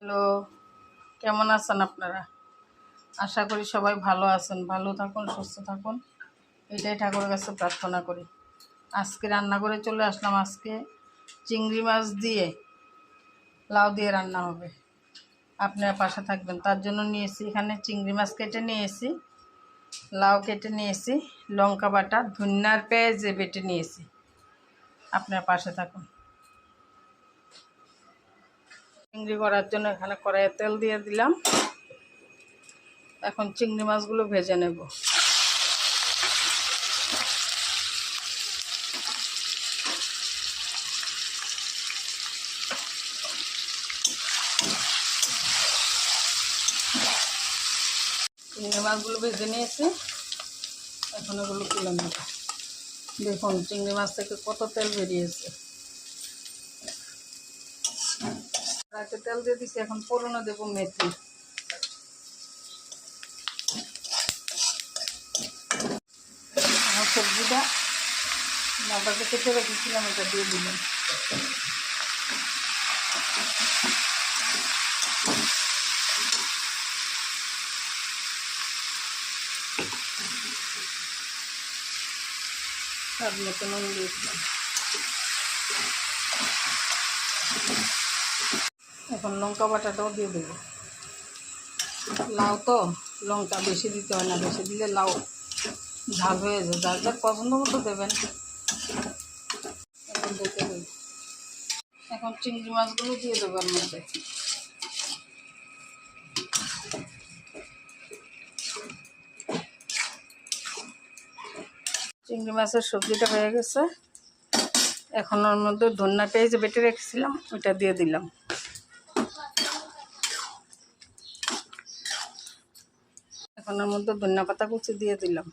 Hello, কেমন আছেন আপনারা? আশা করি সবাই ভালো আছেন। ভালো থাকুন, সুস্থ থাকুন, এটাই ঠাকুরের কাছে প্রার্থনা করি। আজকে রান্না করে চলে আসলাম। আজকে চিংড়ি মাছ দিয়ে লাউ দিয়ে রান্না হবে। আপনারা পাশে থাকবেন। তার জন্য নিয়েছি এখানে চিংড়ি মাছ কেটে নিয়েছি, লাউ কেটে নিয়েছি, লঙ্কা বাটা, ধনিয়ার পেঁয়াজ বেটে নিয়েছি। আপনারা পাশে থাকুন। চিংড়ি করার জন্য এখানে কড়াইয়ে তেল দিয়ে দিলাম। এখন চিংড়ি মাছগুলো ভেজে নেব। চিংড়ি মাছগুলো ভেজে নিয়েছি, এখন এগুলো তুলে নেব। দেখুন চিংড়ি মাছ থেকে কত তেল বেরিয়েছে। কড়াইতে তেল দিয়ে দিচ্ছি, এখন ফোড়নে দেবো মেথি। এখন সবজিটা লাউটাকে কেটে রেখেছিলাম, এটা দিয়ে দিলাম। স্বাদ মতো নুন দিয়েছিলাম। এখন লঙ্কা বাটাটাও দিয়ে দেবো। লাউ তো লঙ্কা বেশি দিতে হয় না, বেশি দিলে লাউ ঝাল হয়ে যায়। যার যার পছন্দ মতো দেবেন। এখন দেখে দেব। এখন চিংড়ি মাছগুলো দিয়ে দেবো এর মধ্যে। চিংড়ি মাছের সবজিটা হয়ে গেছে। এখন ওর মধ্যে ধনিয়া পেঁয়াজ বেটে রেখেছিলাম, ওইটা দিয়ে দিলাম। এখন ওর মধ্যে ধনিয়া পাতা কুচি দিয়ে দিলাম।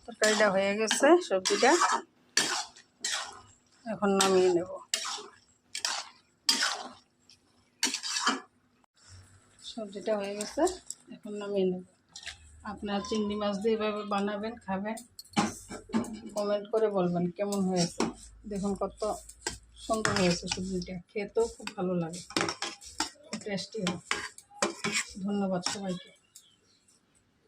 তরকারিটা হয়ে গেছে, সবজিটা এখন নামিয়ে নেব। সবজিটা হয়ে গেছে, এখন নামিয়ে নেব। আপনারা চিংড়ি মাছ দিয়ে এভাবে বানাবেন, খাবেন, কমেন্ট করে বলবেন কেমন হয়েছে। দেখুন কত সুন্দর হয়েছে সবজিটা, খেতেও খুব ভালো লাগে, টেস্টি হয়। ধন্যবাদ সবাইকে।